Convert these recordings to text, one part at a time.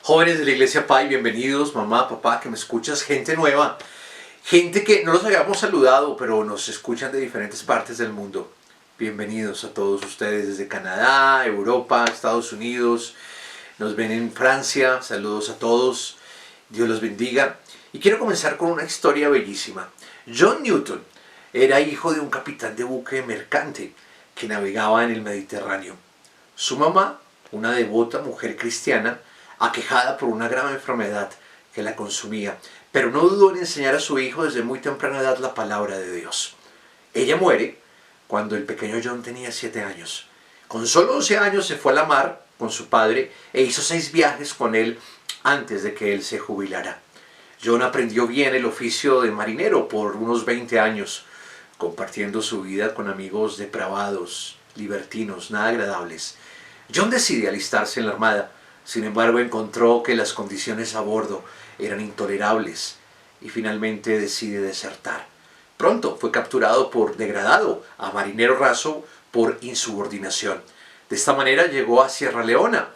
Jóvenes de la Iglesia Pai, bienvenidos, mamá, papá, que me escuchas, gente nueva, gente que no los habíamos saludado, pero nos escuchan de diferentes partes del mundo. Bienvenidos a todos ustedes desde Canadá, Europa, Estados Unidos, nos ven en Francia, saludos a todos, Dios los bendiga. Y quiero comenzar con una historia bellísima. John Newton era hijo de un capitán de buque mercante que navegaba en el Mediterráneo. Su mamá, una devota mujer cristiana, aquejada por una grave enfermedad que la consumía, pero no dudó en enseñar a su hijo desde muy temprana edad la palabra de Dios. Ella muere cuando el pequeño John tenía 7 años. Con solo 11 años se fue a la mar con su padre e hizo 6 viajes con él antes de que él se jubilara. John aprendió bien el oficio de marinero por unos 20 años, compartiendo su vida con amigos depravados, libertinos, nada agradables. John decide alistarse en la armada. Sin embargo, encontró que las condiciones a bordo eran intolerables y finalmente decide desertar. Pronto fue capturado por degradado a marinero raso por insubordinación. De esta manera llegó a Sierra Leona.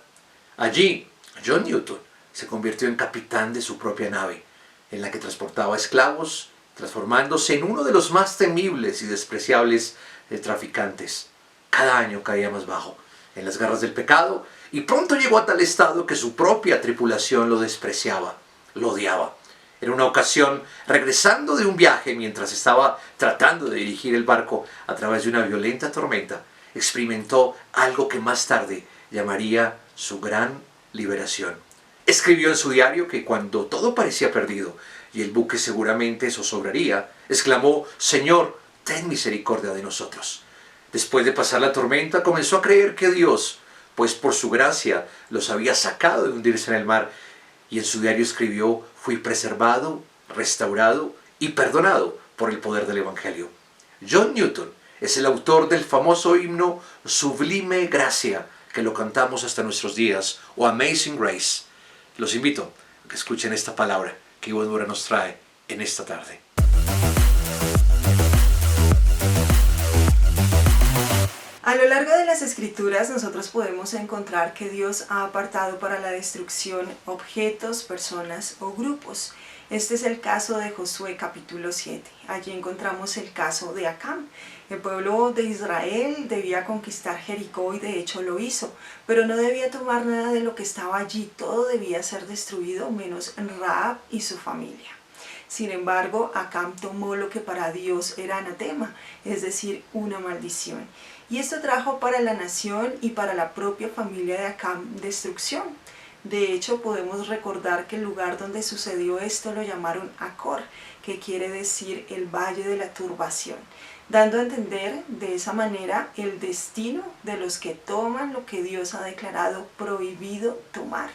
Allí, John Newton se convirtió en capitán de su propia nave, en la que transportaba esclavos, transformándose en uno de los más temibles y despreciables traficantes. Cada año caía más bajo en las garras del pecado, y pronto llegó a tal estado que su propia tripulación lo despreciaba, lo odiaba. En una ocasión, regresando de un viaje mientras estaba tratando de dirigir el barco a través de una violenta tormenta, experimentó algo que más tarde llamaría su gran liberación. Escribió en su diario que cuando todo parecía perdido y el buque seguramente zozobraría, exclamó: «Señor, ten misericordia de nosotros». Después de pasar la tormenta, comenzó a creer que Dios, pues por su gracia, los había sacado de hundirse en el mar, y en su diario escribió: «Fui preservado, restaurado y perdonado por el poder del Evangelio». John Newton es el autor del famoso himno Sublime Gracia, que lo cantamos hasta nuestros días, o Amazing Grace. Los invito a que escuchen esta palabra que Ivo Dura nos trae en esta tarde. A lo largo de las Escrituras nosotros podemos encontrar que Dios ha apartado para la destrucción objetos, personas o grupos. Este es el caso de Josué capítulo 7. Allí encontramos el caso de Acán. El pueblo de Israel debía conquistar Jericó y de hecho lo hizo, pero no debía tomar nada de lo que estaba allí. Todo debía ser destruido menos Rahab y su familia. Sin embargo, Acán tomó lo que para Dios era anatema, es decir, una maldición. Y esto trajo para la nación y para la propia familia de Acán destrucción. De hecho, podemos recordar que el lugar donde sucedió esto lo llamaron Acor, que quiere decir el valle de la turbación, dando a entender de esa manera el destino de los que toman lo que Dios ha declarado prohibido tomar.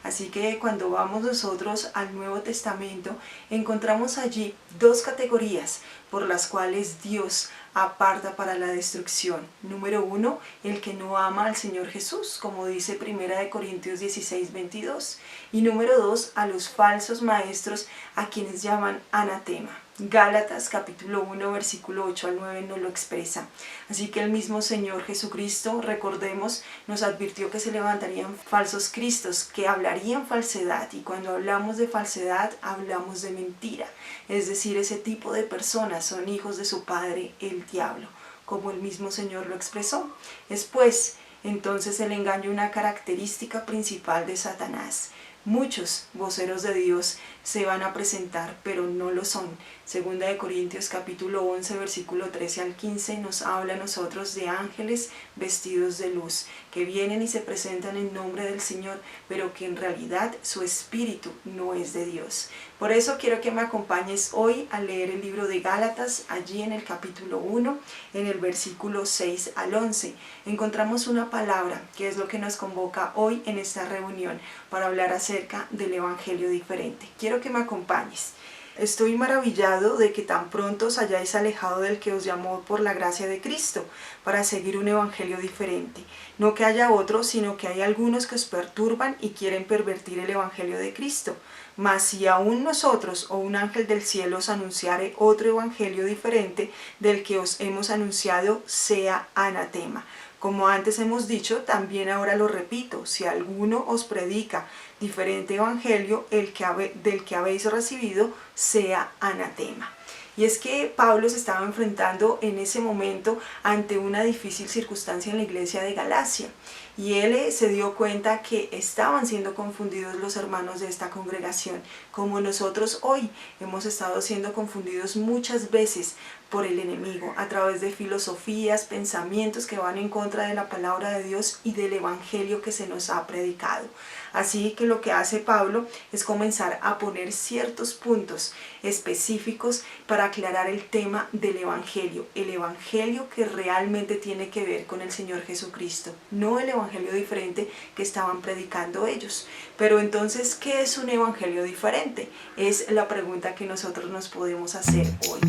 Así que cuando vamos nosotros al Nuevo Testamento, encontramos allí 2 categorías por las cuales Dios aparta para la destrucción. Número 1, el que no ama al Señor Jesús, como dice 1 Corintios 16:22. Y número 2, a los falsos maestros, a quienes llaman anatema. Gálatas capítulo 1 versículo 8 al 9 nos lo expresa. Así que el mismo Señor Jesucristo, recordemos, nos advirtió que se levantarían falsos cristos que hablarían falsedad, y cuando hablamos de falsedad hablamos de mentira, es decir, ese tipo de personas son hijos de su padre el diablo, como el mismo Señor lo expresó. Es pues entonces el engaño una característica principal de Satanás. Muchos voceros de Dios se van a presentar, pero no lo son. Segunda de Corintios capítulo 11 versículo 13 al 15 nos habla a nosotros de ángeles vestidos de luz, que vienen y se presentan en nombre del Señor, pero que en realidad su espíritu no es de Dios. Por eso quiero que me acompañes hoy a leer el libro de Gálatas. Allí en el capítulo 1, en el versículo 6 al 11, encontramos una palabra que es lo que nos convoca hoy en esta reunión para hablar acerca del Evangelio diferente. Quiero que me acompañes. Estoy maravillado de que tan pronto os hayáis alejado del que os llamó por la gracia de Cristo, para seguir un evangelio diferente. No que haya otro, sino que hay algunos que os perturban y quieren pervertir el evangelio de Cristo. Mas si aún nosotros o un ángel del cielo os anunciare otro evangelio diferente del que os hemos anunciado, sea anatema. Como antes hemos dicho, también ahora lo repito, si alguno os predica diferente evangelio, del que habéis recibido, sea anatema. Y es que Pablo se estaba enfrentando en ese momento ante una difícil circunstancia en la iglesia de Galacia. Y él se dio cuenta que estaban siendo confundidos los hermanos de esta congregación, como nosotros hoy hemos estado siendo confundidos muchas veces por el enemigo, a través de filosofías, pensamientos que van en contra de la palabra de Dios y del evangelio que se nos ha predicado. Así que lo que hace Pablo es comenzar a poner ciertos puntos específicos para aclarar el tema del evangelio, el evangelio que realmente tiene que ver con el Señor Jesucristo, no el evangelio diferente que estaban predicando ellos. Pero entonces, ¿qué es un evangelio diferente? Es la pregunta que nosotros nos podemos hacer hoy.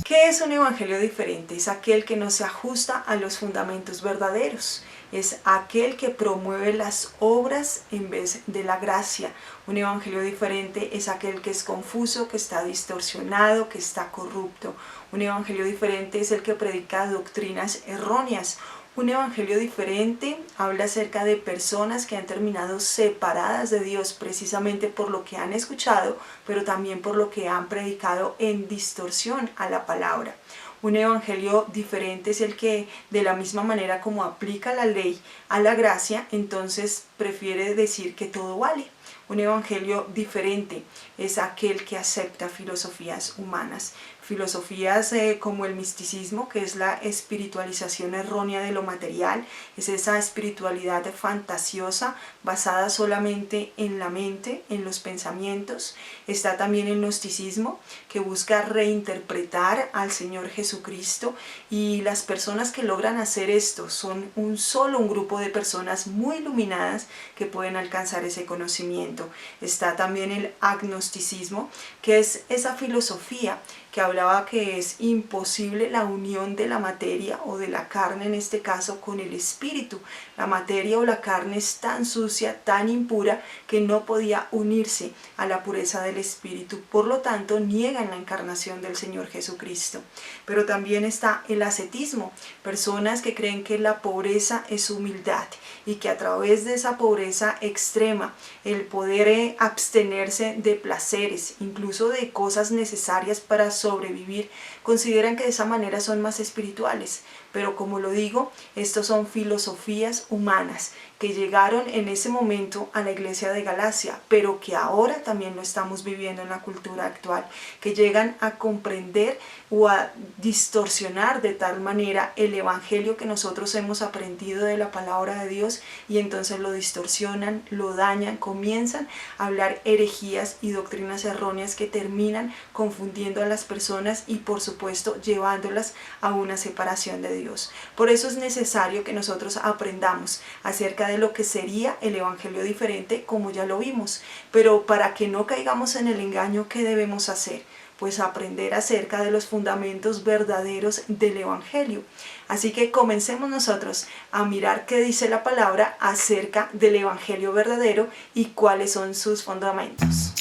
¿Qué es un evangelio diferente? Es aquel que no se ajusta a los fundamentos verdaderos. Es aquel que promueve las obras en vez de la gracia. Un evangelio diferente es aquel que es confuso, que está distorsionado, que está corrupto. Un evangelio diferente es el que predica doctrinas erróneas. Un evangelio diferente habla acerca de personas que han terminado separadas de Dios precisamente por lo que han escuchado, pero también por lo que han predicado en distorsión a la palabra. Un evangelio diferente es el que, de la misma manera como aplica la ley a la gracia, entonces prefiere decir que todo vale. Un evangelio diferente es aquel que acepta filosofías humanas. Filosofías como el misticismo, que es la espiritualización errónea de lo material, es esa espiritualidad fantasiosa basada solamente en la mente, en los pensamientos. Está también el gnosticismo, que busca reinterpretar al Señor Jesucristo, y las personas que logran hacer esto son un grupo de personas muy iluminadas que pueden alcanzar ese conocimiento. Está también el agnosticismo, que es esa filosofía que hablaba que es imposible la unión de la materia o de la carne en este caso con el espíritu. La materia o la carne es tan sucia, tan impura, que no podía unirse a la pureza del espíritu. Por lo tanto, niegan la encarnación del Señor Jesucristo. Pero también está el ascetismo, personas que creen que la pobreza es humildad y que a través de esa pobreza extrema, el poder abstenerse de placeres, incluso de cosas necesarias para sobrevivir, consideran que de esa manera son más espirituales. Pero como lo digo, estos son filosofías humanas que llegaron en ese momento a la iglesia de Galacia, pero que ahora también lo estamos viviendo en la cultura actual, que llegan a comprender o a distorsionar de tal manera el evangelio que nosotros hemos aprendido de la palabra de Dios, y entonces lo distorsionan, lo dañan, comienzan a hablar herejías y doctrinas erróneas que terminan confundiendo a las personas y por supuesto llevándolas a una separación de Dios. Por eso es necesario que nosotros aprendamos acerca de lo que sería el evangelio diferente, como ya lo vimos. Pero para que no caigamos en el engaño, ¿qué debemos hacer? Pues aprender acerca de los fundamentos verdaderos del evangelio. Así que comencemos nosotros a mirar qué dice la palabra acerca del evangelio verdadero y cuáles son sus fundamentos.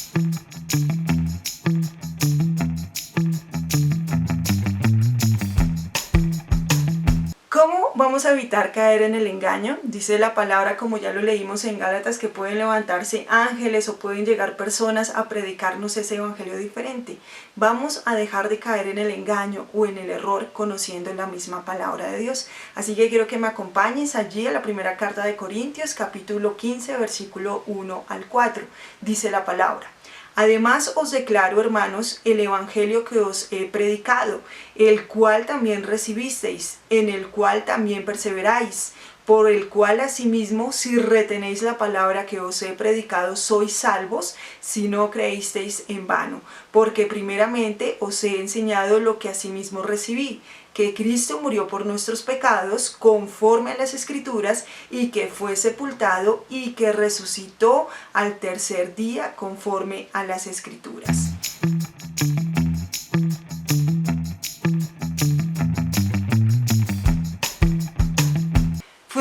¿Cómo vamos a evitar caer en el engaño? Dice la palabra, como ya lo leímos en Gálatas, que pueden levantarse ángeles o pueden llegar personas a predicarnos ese evangelio diferente. Vamos a dejar de caer en el engaño o en el error conociendo la misma palabra de Dios. Así que quiero que me acompañes allí a la primera carta de Corintios, capítulo 15, versículo 1 al 4. Dice la palabra: Además os declaro, hermanos, el evangelio que os he predicado, el cual también recibisteis, en el cual también perseveráis, por el cual asimismo, si retenéis la palabra que os he predicado, sois salvos, si no creísteis en vano. Porque primeramente os he enseñado lo que asimismo recibí, que Cristo murió por nuestros pecados conforme a las Escrituras, y que fue sepultado y que resucitó al tercer día conforme a las Escrituras.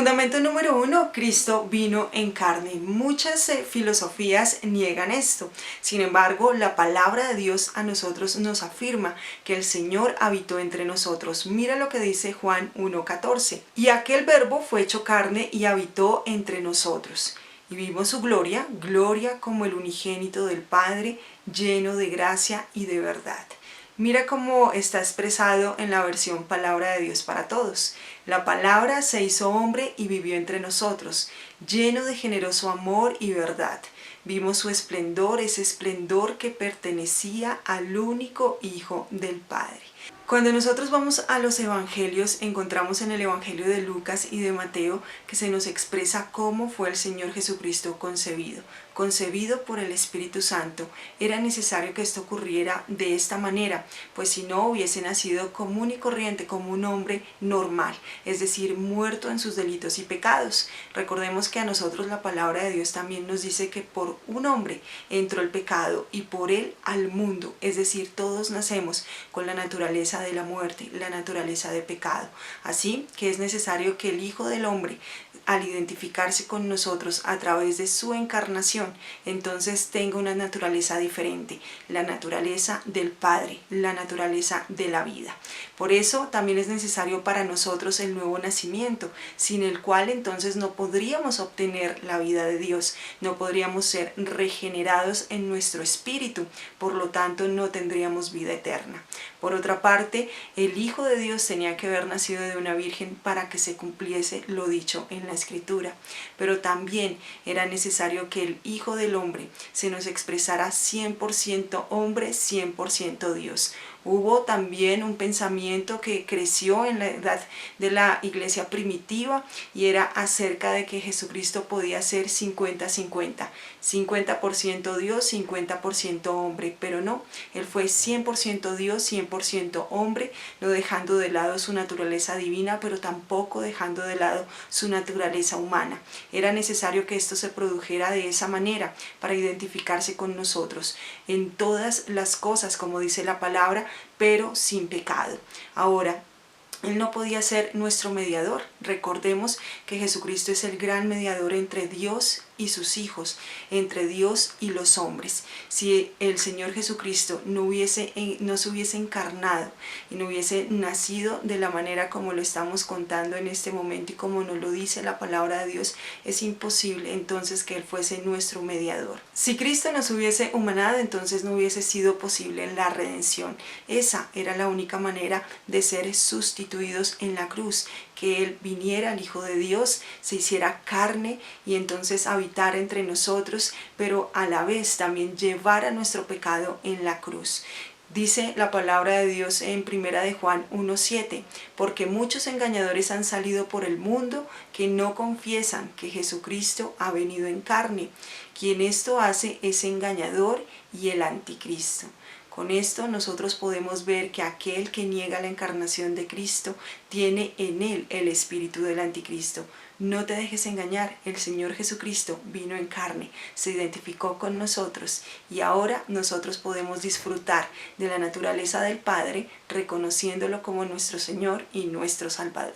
Fundamento número 1, Cristo vino en carne. Muchas filosofías niegan esto. Sin embargo, la palabra de Dios a nosotros nos afirma que el Señor habitó entre nosotros. Mira lo que dice Juan 1:14. Y aquel verbo fue hecho carne y habitó entre nosotros. Y vimos su gloria, gloria como el unigénito del Padre, lleno de gracia y de verdad. Mira cómo está expresado en la versión Palabra de Dios para Todos. La palabra se hizo hombre y vivió entre nosotros, lleno de generoso amor y verdad. Vimos su esplendor, ese esplendor que pertenecía al único Hijo del Padre. Cuando nosotros vamos a los evangelios, encontramos en el evangelio de Lucas y de Mateo que se nos expresa cómo fue el Señor Jesucristo concebido por el Espíritu Santo. Era necesario que esto ocurriera de esta manera, pues si no hubiese nacido común y corriente como un hombre normal, es decir, muerto en sus delitos y pecados. Recordemos que a nosotros la palabra de Dios también nos dice que por un hombre entró el pecado y por él al mundo, es decir, todos nacemos con la naturaleza de la muerte, la naturaleza de pecado. Así que es necesario que el Hijo del Hombre, al identificarse con nosotros a través de su encarnación, entonces tenga una naturaleza diferente, la naturaleza del Padre, la naturaleza de la vida. Por eso también es necesario para nosotros el nuevo nacimiento, sin el cual entonces no podríamos obtener la vida de Dios, no podríamos ser regenerados en nuestro espíritu, por lo tanto no tendríamos vida eterna. Por otra parte, el Hijo de Dios tenía que haber nacido de una virgen para que se cumpliese lo dicho en la Escritura, pero también era necesario que el Hijo del Hombre se nos expresara 100% hombre, 100% Dios. Hubo también un pensamiento que creció en la edad de la iglesia primitiva y era acerca de que Jesucristo podía ser 50-50, 50% Dios, 50% hombre, pero no, Él fue 100% Dios, 100% hombre, no dejando de lado su naturaleza divina, pero tampoco dejando de lado su naturaleza humana. Era necesario que esto se produjera de esa manera para identificarse con nosotros en todas las cosas, como dice la palabra, pero sin pecado. Ahora, Él no podía ser nuestro mediador. Recordemos que Jesucristo es el gran mediador entre Dios y sus hijos, entre Dios y los hombres. Si el Señor Jesucristo no se hubiese encarnado y no hubiese nacido de la manera como lo estamos contando en este momento y como nos lo dice la palabra de Dios, es imposible entonces que Él fuese nuestro mediador. Si Cristo nos hubiese humanado, entonces no hubiese sido posible la redención. Esa era la única manera de ser sustituidos en la cruz, que Él viniera, el Hijo de Dios, se hiciera carne y entonces habitara entre nosotros, pero a la vez también llevara nuestro pecado en la cruz. Dice la palabra de Dios en 1 de Juan 1:7, porque muchos engañadores han salido por el mundo que no confiesan que Jesucristo ha venido en carne. Quien esto hace es engañador y el anticristo. Con esto nosotros podemos ver que aquel que niega la encarnación de Cristo tiene en él el espíritu del anticristo. No te dejes engañar, el Señor Jesucristo vino en carne, se identificó con nosotros y ahora nosotros podemos disfrutar de la naturaleza del Padre reconociéndolo como nuestro Señor y nuestro Salvador.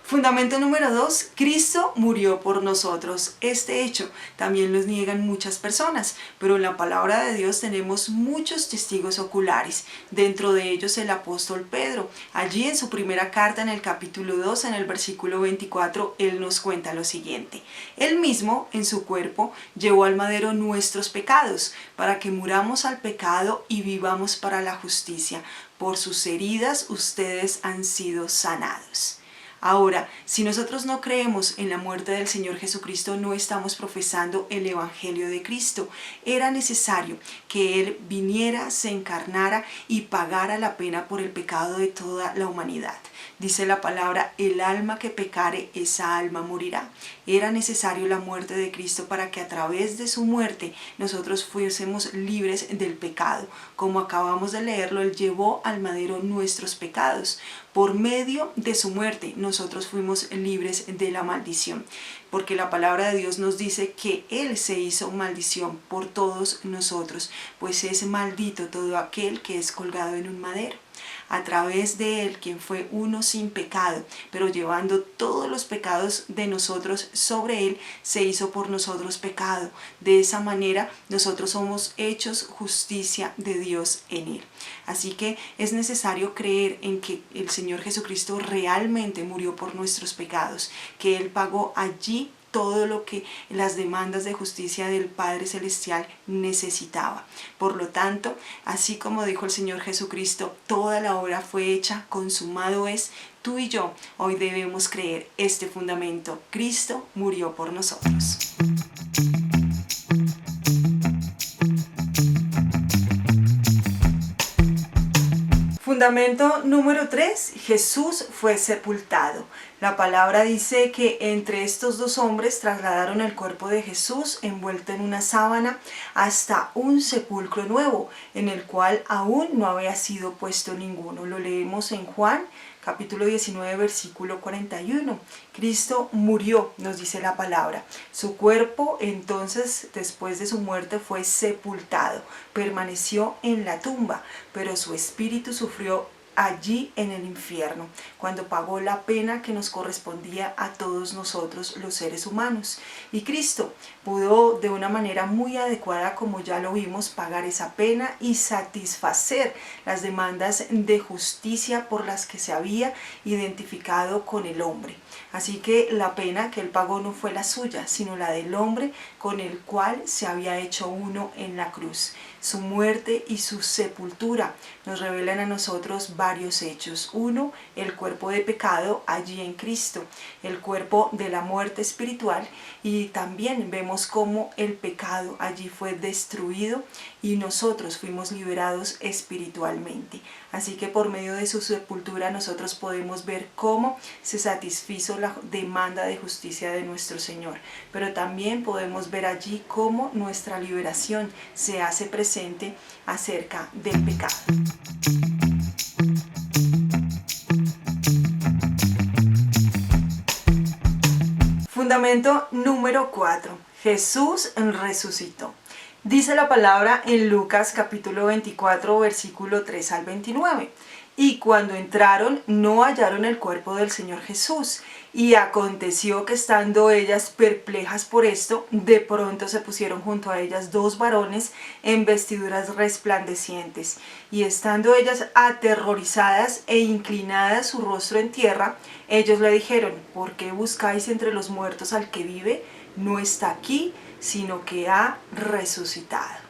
Fundamento número 2, Cristo murió por nosotros. Este hecho también lo niegan muchas personas, pero en la palabra de Dios tenemos muchos testigos oculares, dentro de ellos el apóstol Pedro. Allí en su primera carta, en el capítulo 2, en el versículo 24, él nos cuenta lo siguiente: Él mismo en su cuerpo llevó al madero nuestros pecados, para que muramos al pecado y vivamos para la justicia. Por sus heridas ustedes han sido sanados. Ahora, si nosotros no creemos en la muerte del Señor Jesucristo, no estamos profesando el Evangelio de Cristo. Era necesario que Él viniera, se encarnara y pagara la pena por el pecado de toda la humanidad. Dice la palabra, el alma que pecare, esa alma morirá. Era necesario la muerte de Cristo para que a través de su muerte nosotros fuésemos libres del pecado. Como acabamos de leerlo, Él llevó al madero nuestros pecados. Por medio de su muerte nosotros fuimos libres de la maldición. porque la palabra de Dios nos dice que Él se hizo maldición por todos nosotros, pues es maldito todo aquel que es colgado en un madero. A través de Él, quien fue uno sin pecado, pero llevando todos los pecados de nosotros sobre Él, se hizo por nosotros pecado. De esa manera nosotros somos hechos justicia de Dios en Él. Así que es necesario creer en que el Señor Jesucristo realmente murió por nuestros pecados, que Él pagó allí todo lo que las demandas de justicia del Padre Celestial necesitaba. Por lo tanto, así como dijo el Señor Jesucristo, toda la obra fue hecha, consumado es. Tú y yo hoy debemos creer este fundamento. Cristo murió por nosotros. Fundamento número 3, Jesús fue sepultado. La palabra dice que entre estos dos hombres trasladaron el cuerpo de Jesús envuelto en una sábana hasta un sepulcro nuevo, en el cual aún no había sido puesto ninguno. Lo leemos en Juan capítulo 19, versículo 41. Cristo murió, nos dice la palabra. Su cuerpo entonces, después de su muerte, fue sepultado, permaneció en la tumba, pero su espíritu sufrió allí en el infierno, cuando pagó la pena que nos correspondía a todos nosotros los seres humanos. Y Cristo pudo de una manera muy adecuada, como ya lo vimos, pagar esa pena y satisfacer las demandas de justicia por las que se había identificado con el hombre. Así que la pena que él pagó no fue la suya, sino la del hombre con el cual se había hecho uno en la cruz. Su muerte y su sepultura nos revelan a nosotros varios hechos. Uno, el cuerpo de pecado allí en Cristo, el cuerpo de la muerte espiritual, y también vemos cómo el pecado allí fue destruido y nosotros fuimos liberados espiritualmente. Así que por medio de su sepultura nosotros podemos ver cómo se satisfizo la demanda de justicia de nuestro Señor. Pero también podemos ver allí cómo nuestra liberación se hace presente acerca del pecado. Fundamento número 4. Jesús resucitó. Dice la palabra en Lucas capítulo 24, versículo 3 al 29. Y cuando entraron, no hallaron el cuerpo del Señor Jesús. Y aconteció que estando ellas perplejas por esto, de pronto se pusieron junto a ellas dos varones en vestiduras resplandecientes. Y estando ellas aterrorizadas e inclinadas su rostro en tierra, ellos le dijeron: ¿por qué buscáis entre los muertos al que vive? No está aquí, sino que ha resucitado.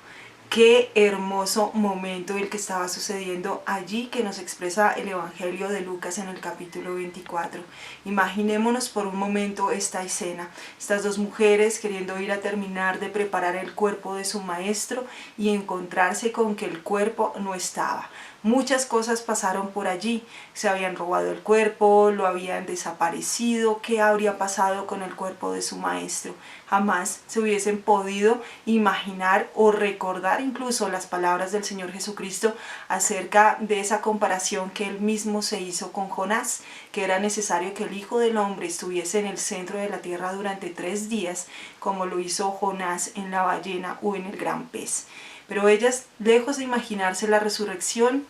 Qué hermoso momento el que estaba sucediendo allí, que nos expresa el Evangelio de Lucas en el capítulo 24. Imaginémonos por un momento esta escena. Estas dos mujeres queriendo ir a terminar de preparar el cuerpo de su maestro y encontrarse con que el cuerpo no estaba. Muchas cosas pasaron por allí. Se habían robado el cuerpo, lo habían desaparecido. ¿Qué habría pasado con el cuerpo de su maestro? Jamás se hubiesen podido imaginar o recordar incluso las palabras del Señor Jesucristo acerca de esa comparación que él mismo se hizo con Jonás, que era necesario que el Hijo del Hombre estuviese en el centro de la tierra durante 3 días, como lo hizo Jonás en la ballena o en el gran pez. Pero ellas, lejos de imaginarse la resurrección,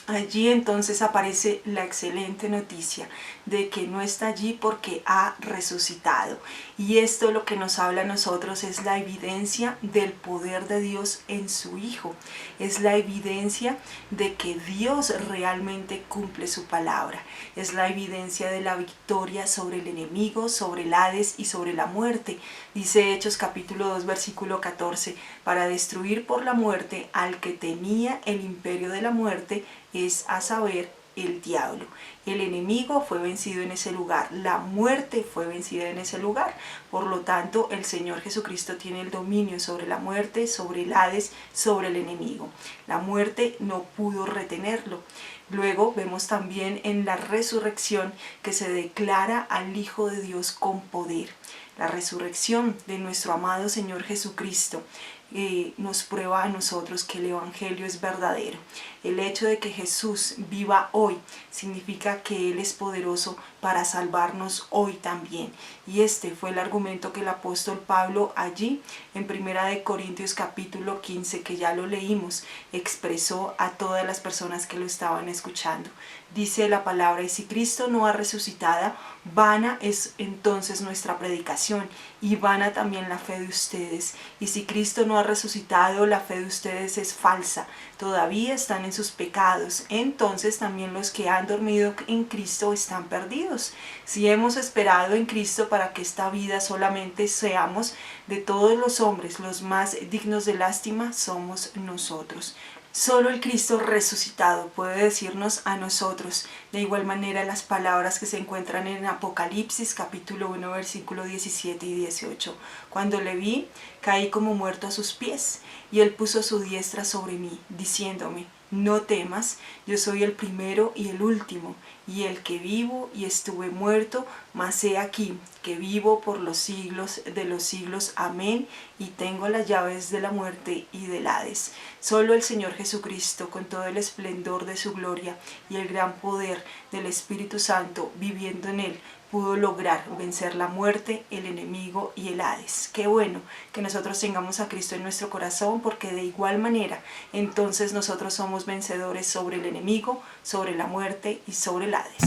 allí entonces aparece la excelente noticia de que no está allí porque ha resucitado. Y esto lo que nos habla a nosotros es la evidencia del poder de Dios en su Hijo. Es la evidencia de que Dios realmente cumple su palabra. Es la evidencia de la victoria sobre el enemigo, sobre el Hades y sobre la muerte. Dice Hechos capítulo 2 versículo 14, para destruir por la muerte al que tenía el imperio de la muerte, es a saber, el diablo. El enemigo fue vencido en ese lugar, la muerte fue vencida en ese lugar. Por lo tanto, el Señor Jesucristo tiene el dominio sobre la muerte, sobre el Hades, sobre el enemigo. La muerte no pudo retenerlo. Luego vemos también en la resurrección que se declara al Hijo de Dios con poder. La resurrección de nuestro amado Señor Jesucristo nos prueba a nosotros que el Evangelio es verdadero. El hecho de que Jesús viva hoy significa que Él es poderoso para salvarnos hoy también. Y este fue el argumento que el apóstol Pablo allí en 1 Corintios capítulo 15, que ya lo leímos, expresó a todas las personas que lo estaban escuchando. Dice la palabra: y si Cristo no ha resucitado, vana es entonces nuestra predicación y vana también la fe de ustedes. Y si Cristo no ha resucitado, la fe de ustedes es falsa, todavía están en sus pecados. Entonces también los que han dormido en Cristo están perdidos. Si hemos esperado en Cristo para que esta vida solamente seamos, de todos los hombres los más dignos de lástima somos nosotros. Solo el Cristo resucitado puede decirnos a nosotros de igual manera las palabras que se encuentran en Apocalipsis capítulo 1 versículo 17 y 18. Cuando le vi, caí como muerto a sus pies, y él puso su diestra sobre mí, diciéndome: no temas, yo soy el primero y el último, y el que vivo y estuve muerto, mas he aquí que vivo por los siglos de los siglos. Amén. Y tengo las llaves de la muerte y del Hades. Solo el Señor Jesucristo, con todo el esplendor de su gloria y el gran poder del Espíritu Santo viviendo en él, pudo lograr vencer la muerte, el enemigo y el Hades. Qué bueno que nosotros tengamos a Cristo en nuestro corazón, porque de igual manera entonces nosotros somos vencedores sobre el enemigo, sobre la muerte y sobre el Hades.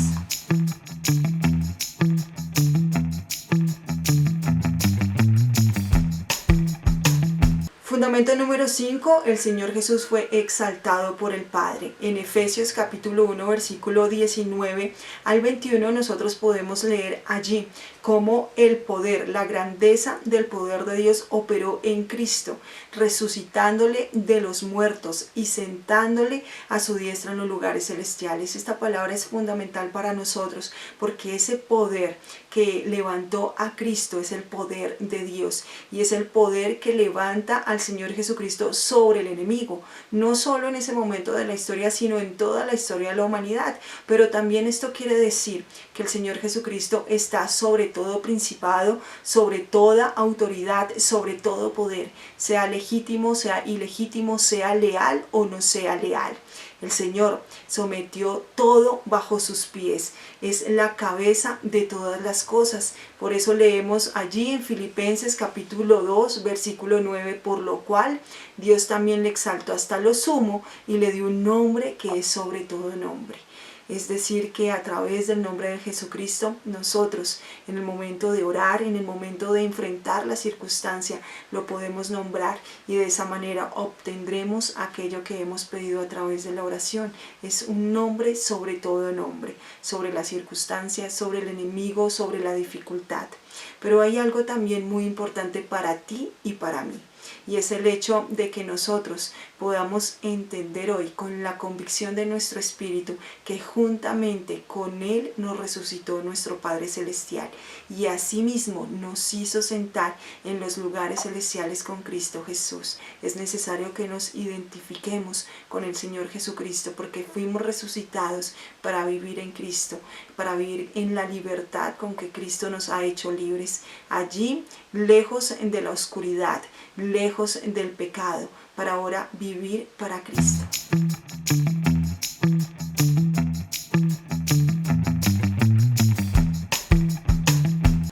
Fundamento número 5, el Señor Jesús fue exaltado por el Padre. En Efesios capítulo 1 versículo 19 al 21 nosotros podemos leer allí cómo el poder, la grandeza del poder de Dios operó en Cristo, resucitándole de los muertos y sentándole a su diestra en los lugares celestiales. Esta palabra es fundamental para nosotros, porque ese poder que levantó a Cristo es el poder de Dios, y es el poder que levanta al Señor Jesucristo sobre el enemigo, no solo en ese momento de la historia, sino en toda la historia de la humanidad. Pero también esto quiere decir que el Señor Jesucristo está sobre todo principado, sobre toda autoridad, sobre todo poder, sea legítimo, sea ilegítimo, sea leal o no sea leal. El Señor sometió todo bajo sus pies, es la cabeza de todas las cosas. Por eso leemos allí en Filipenses capítulo 2 versículo 9: por lo cual Dios también le exaltó hasta lo sumo y le dio un nombre que es sobre todo nombre. Es decir, que a través del nombre de Jesucristo, nosotros en el momento de orar, en el momento de enfrentar la circunstancia, lo podemos nombrar, y de esa manera obtendremos aquello que hemos pedido a través de la oración. Es un nombre sobre todo nombre, sobre las circunstancias, sobre el enemigo, sobre la dificultad. Pero hay algo también muy importante para ti y para mí. Y es el hecho de que nosotros podamos entender hoy con la convicción de nuestro espíritu que juntamente con Él nos resucitó nuestro Padre Celestial, y asimismo nos hizo sentar en los lugares celestiales con Cristo Jesús. Es necesario que nos identifiquemos con el Señor Jesucristo, porque fuimos resucitados para vivir en Cristo, para vivir en la libertad con que Cristo nos ha hecho libres. Allí, lejos de la oscuridad, lejos del pecado, para ahora vivir para Cristo.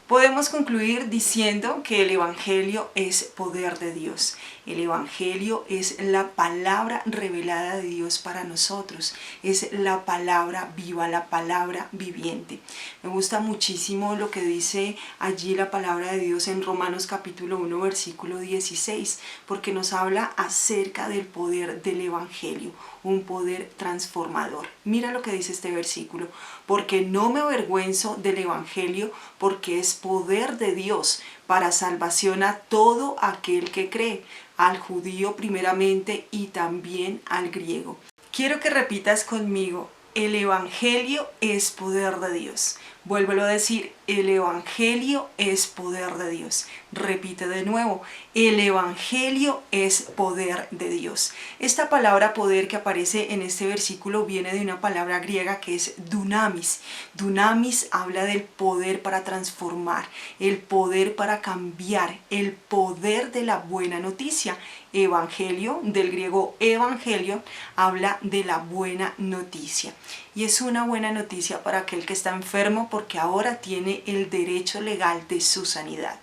Podemos concluir diciendo que el Evangelio es poder de Dios. El Evangelio es la palabra revelada de Dios para nosotros. Es la palabra viva, la palabra viviente. Me gusta muchísimo lo que dice allí la palabra de Dios en Romanos capítulo 1 versículo 16, porque nos habla acerca del poder del Evangelio, un poder transformador. Mira lo que dice este versículo: porque no me avergüenzo del Evangelio, porque es poder de Dios para salvación a todo aquel que cree, al judío primeramente y también al griego. Quiero que repitas conmigo: el Evangelio es poder de Dios. Vuélvelo a decir, el Evangelio es poder de Dios. Repite de nuevo, el Evangelio es poder de Dios. Esta palabra poder que aparece en este versículo viene de una palabra griega que es dunamis. Dunamis habla del poder para transformar, el poder para cambiar, el poder de la buena noticia. Evangelio, del griego evangelio, habla de la buena noticia. Y es una buena noticia para aquel que está enfermo porque ahora tiene el derecho legal de su sanidad.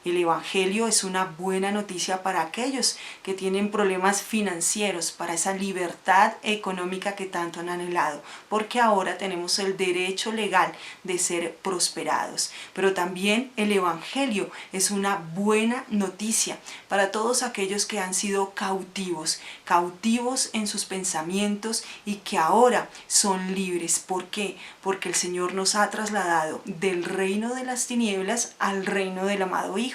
El Evangelio es una buena noticia para aquellos que tienen problemas financieros, para esa libertad económica que tanto han anhelado, porque ahora tenemos el derecho legal de ser prosperados. Pero también el Evangelio es una buena noticia para todos aquellos que han sido cautivos en sus pensamientos y que ahora son libres. ¿Por qué? Porque el Señor nos ha trasladado del reino de las tinieblas al reino del amado Hijo.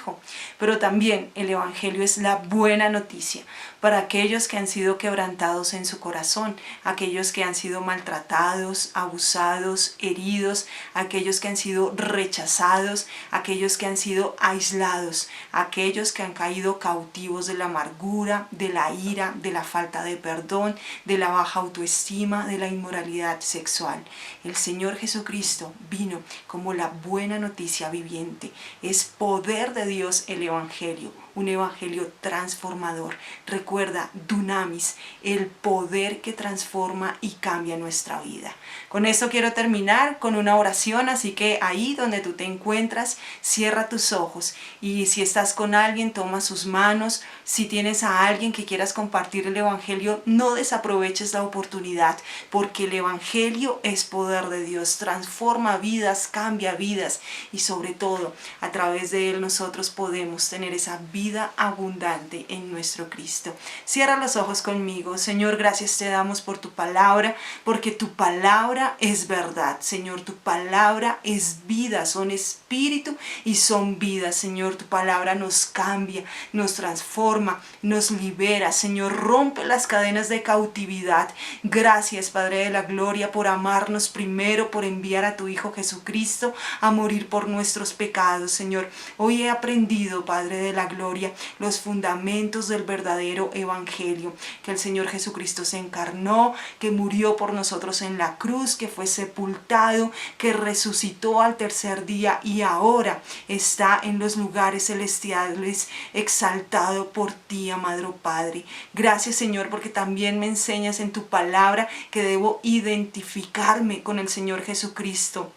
Pero también el Evangelio es la buena noticia para aquellos que han sido quebrantados en su corazón, aquellos que han sido maltratados, abusados, heridos, aquellos que han sido rechazados, aquellos que han sido aislados, aquellos que han caído cautivos de la amargura, de la ira, de la falta de perdón, de la baja autoestima, de la inmoralidad sexual. El Señor Jesucristo vino como la buena noticia viviente. Es poder de Dios el Evangelio, un Evangelio transformador. Recuerda, dunamis, el poder que transforma y cambia nuestra vida. Con esto quiero terminar con una oración, así que ahí donde tú te encuentras, cierra tus ojos y si estás con alguien, toma sus manos. Si tienes a alguien que quieras compartir el Evangelio, no desaproveches la oportunidad, porque el Evangelio es poder de Dios, transforma vidas, cambia vidas y sobre todo a través de él nosotros podemos tener esa vida abundante en nuestro Cristo. Cierra los ojos conmigo. Señor, gracias te damos por tu palabra, porque tu palabra es verdad. Señor, tu palabra es vida, son espíritu y son vida. Señor, tu palabra nos cambia, nos transforma, nos libera. Señor, rompe las cadenas de cautividad. Gracias, Padre de la Gloria, por amarnos primero, por enviar a tu Hijo Jesucristo a morir por nuestros pecados. Señor, hoy he aprendido, Padre de la Gloria, los fundamentos del verdadero Evangelio, que el Señor Jesucristo se encarnó, que murió por nosotros en la cruz, que fue sepultado, que resucitó al tercer día y ahora está en los lugares celestiales exaltado por ti, amado Padre. Gracias, Señor, porque también me enseñas en tu palabra que debo identificarme con el Señor Jesucristo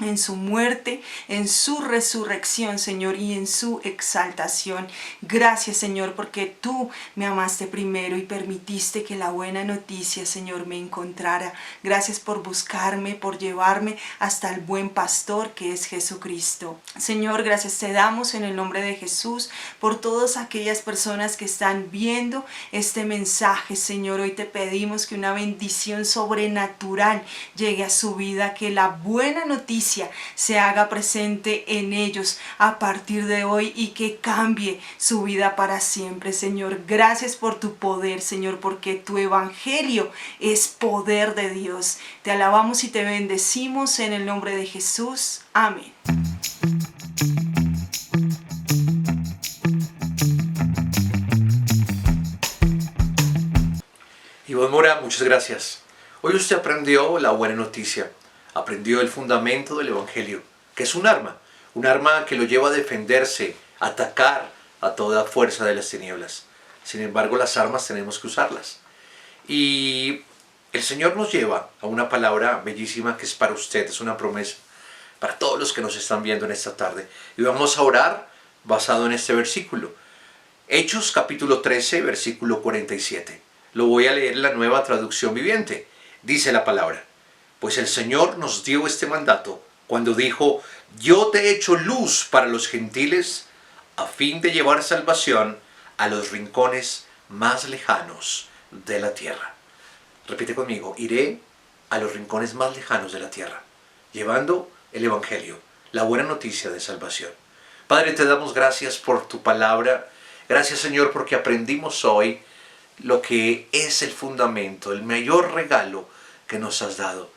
en su muerte, en su resurrección, Señor, y en su exaltación. Gracias, Señor, porque tú me amaste primero y permitiste que la buena noticia, Señor, me encontrara. Gracias por buscarme, por llevarme hasta el buen pastor que es Jesucristo. Señor, gracias te damos en el nombre de Jesús por todas aquellas personas que están viendo este mensaje, Señor. Hoy te pedimos que una bendición sobrenatural llegue a su vida, que la buena noticia se haga presente en ellos a partir de hoy y que cambie su vida para siempre, Señor. Gracias por tu poder, Señor, porque tu Evangelio es poder de Dios. Te alabamos y te bendecimos en el nombre de Jesús. Amén. Ivonne Mora, muchas gracias. Hoy usted aprendió la buena noticia. Aprendió el fundamento del Evangelio, que es un arma que lo lleva a defenderse, a atacar a toda fuerza de las tinieblas. Sin embargo, las armas tenemos que usarlas. Y el Señor nos lleva a una palabra bellísima que es para usted, es una promesa para todos los que nos están viendo en esta tarde. Y vamos a orar basado en este versículo. Hechos capítulo 13, versículo 47. Lo voy a leer en la Nueva Traducción Viviente. Dice la palabra: pues el Señor nos dio este mandato cuando dijo: yo te he hecho luz para los gentiles, a fin de llevar salvación a los rincones más lejanos de la tierra. Repite conmigo: iré a los rincones más lejanos de la tierra, llevando el Evangelio, la buena noticia de salvación. Padre, te damos gracias por tu palabra. Gracias, Señor, porque aprendimos hoy lo que es el fundamento, el mayor regalo que nos has dado,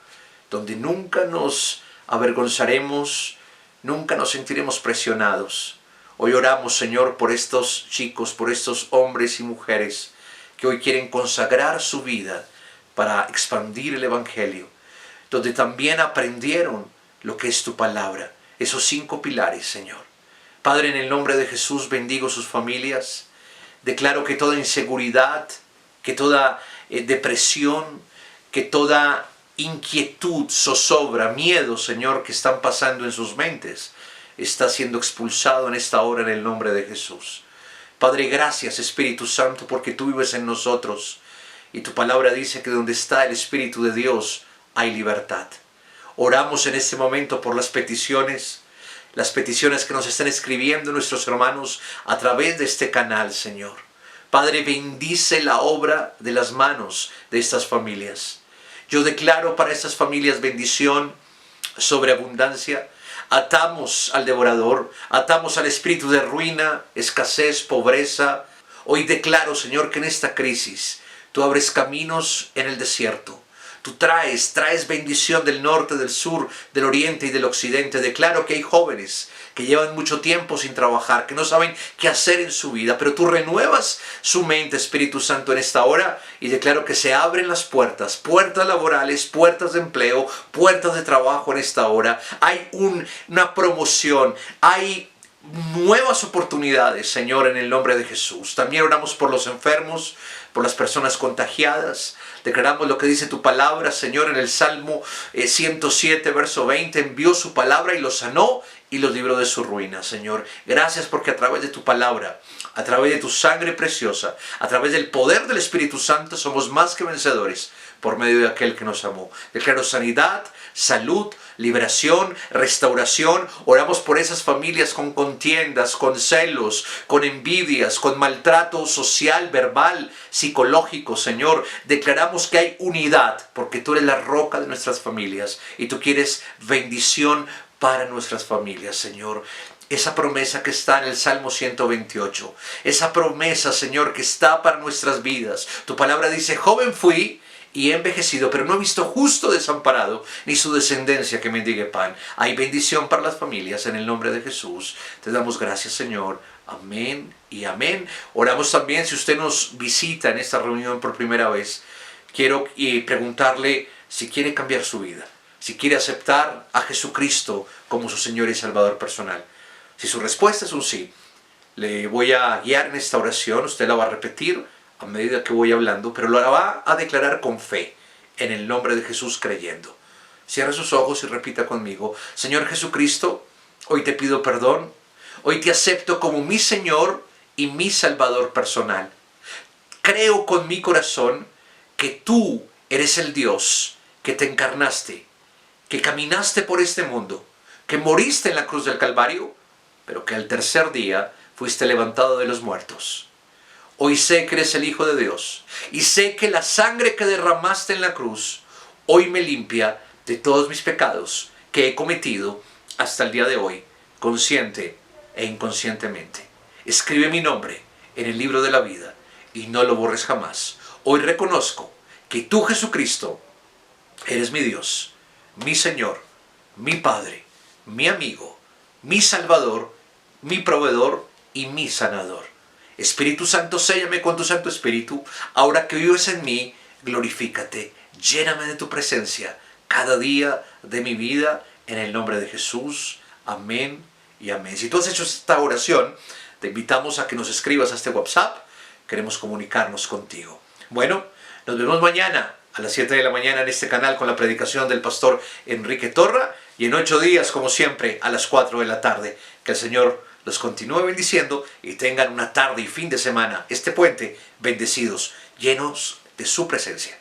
donde nunca nos avergonzaremos, nunca nos sentiremos presionados. Hoy oramos, Señor, por estos chicos, por estos hombres y mujeres que hoy quieren consagrar su vida para expandir el Evangelio, donde también aprendieron lo que es tu palabra, esos 5 pilares, Señor. Padre, en el nombre de Jesús bendigo sus familias. Declaro que toda inseguridad, que toda depresión, que toda inquietud, zozobra, miedo, Señor, que están pasando en sus mentes, está siendo expulsado en esta hora en el nombre de Jesús. Padre, gracias Espíritu Santo porque tú vives en nosotros y tu palabra dice que donde está el Espíritu de Dios hay libertad. Oramos en este momento por las peticiones que nos están escribiendo nuestros hermanos a través de este canal, Señor. Padre, bendice la obra de las manos de estas familias. Yo declaro para estas familias bendición, sobreabundancia. Atamos al devorador, atamos al espíritu de ruina, escasez, pobreza. Hoy declaro, Señor, que en esta crisis tú abres caminos en el desierto. Tú traes bendición del norte, del sur, del oriente y del occidente. Declaro que hay jóvenes que llevan mucho tiempo sin trabajar, que no saben qué hacer en su vida, pero tú renuevas su mente, Espíritu Santo, en esta hora, y declaro que se abren las puertas laborales, puertas de empleo, puertas de trabajo en esta hora. Hay una promoción, hay nuevas oportunidades, Señor, en el nombre de Jesús. También oramos por los enfermos, por las personas contagiadas. Declaramos lo que dice tu palabra, Señor, en el Salmo 107, verso 20. Envió su palabra y los sanó y los libró de su ruina, Señor. Gracias porque a través de tu palabra, a través de tu sangre preciosa, a través del poder del Espíritu Santo, somos más que vencedores por medio de aquel que nos amó. Declaro sanidad, salud, liberación, restauración. Oramos por esas familias con contiendas, con celos, con envidias, con maltrato social, verbal, psicológico, Señor. Declaramos que hay unidad porque tú eres la roca de nuestras familias y tú quieres bendición para nuestras familias, Señor. Esa promesa que está en el Salmo 128, esa promesa, Señor, que está para nuestras vidas. Tu palabra dice, joven fui y he envejecido, pero no he visto justo desamparado, ni su descendencia que mendigue pan. Hay bendición para las familias en el nombre de Jesús. Te damos gracias, Señor. Amén y amén. Oramos también, si usted nos visita en esta reunión por primera vez, quiero preguntarle si quiere cambiar su vida, si quiere aceptar a Jesucristo como su Señor y Salvador personal. Si su respuesta es un sí, le voy a guiar en esta oración, usted la va a repetir a medida que voy hablando, pero lo va a declarar con fe, en el nombre de Jesús, creyendo. Cierre sus ojos y repita conmigo: Señor Jesucristo, hoy te pido perdón, hoy te acepto como mi Señor y mi Salvador personal. Creo con mi corazón que tú eres el Dios que te encarnaste, que caminaste por este mundo, que moriste en la cruz del Calvario, pero que al tercer día fuiste levantado de los muertos. Hoy sé que eres el Hijo de Dios y sé que la sangre que derramaste en la cruz hoy me limpia de todos mis pecados que he cometido hasta el día de hoy, consciente e inconscientemente. Escribe mi nombre en el libro de la vida y no lo borres jamás. Hoy reconozco que tú, Jesucristo, eres mi Dios, mi Señor, mi Padre, mi amigo, mi Salvador, mi proveedor y mi sanador. Espíritu Santo, séllame con tu Santo Espíritu. Ahora que vives en mí, glorifícate. Lléname de tu presencia cada día de mi vida, en el nombre de Jesús. Amén y amén. Si tú has hecho esta oración, te invitamos a que nos escribas a este WhatsApp. Queremos comunicarnos contigo. Bueno, nos vemos mañana a las 7 de la mañana en este canal con la predicación del pastor Enrique Torra. Y en 8 días, como siempre, a las 4 de la tarde. Que el Señor los continúe bendiciendo y tengan una tarde y fin de semana, este puente, bendecidos, llenos de su presencia.